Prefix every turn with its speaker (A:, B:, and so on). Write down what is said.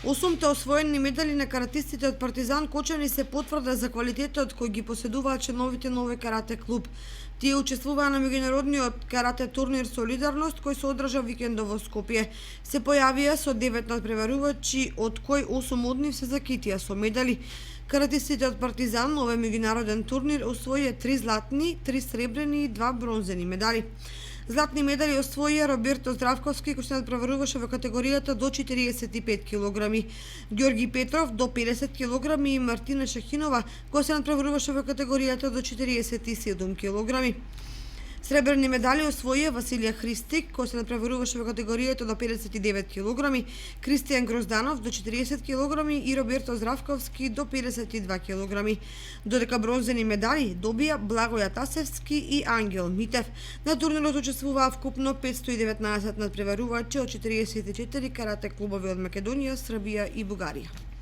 A: Осумте освоени медали на каратистите од Партизан Кочани се потврда за квалитетот кој ги поседуваат членовите на овој карате клуб. Тие учествуваа на меѓународниот карате турнир Солидарност кој се одржа викендов во Скопје. Се појавија со 9 надпреварувачи, од кои 8 од нив се закитија со медали. Каратистите од Партизан на овој меѓународен турнир освоија 3 златни, 3 сребрени и 2 бронзени медали. Златни медали освоија Роберто Здравковски, кој се надпреваруваше во категоријата до 45 килограми, Ѓорги Петров до 50 килограми и Мартина Шахинова, која се надпреваруваше во категоријата до 47 килограми. Сребрени медали освоија Василија Христик, кој се надпреваруваше во категоријата до 59 килограми, Кристијан Грозданов до 40 килограми и Роберто Здравковски до 52 килограми. Додека бронзени медали добија Благоја Тасевски и Ангел Митев. На турнирот учествуваа вкупно 519 надпреварувачи од 44 карате клубови од Македонија, Србија и Бугарија.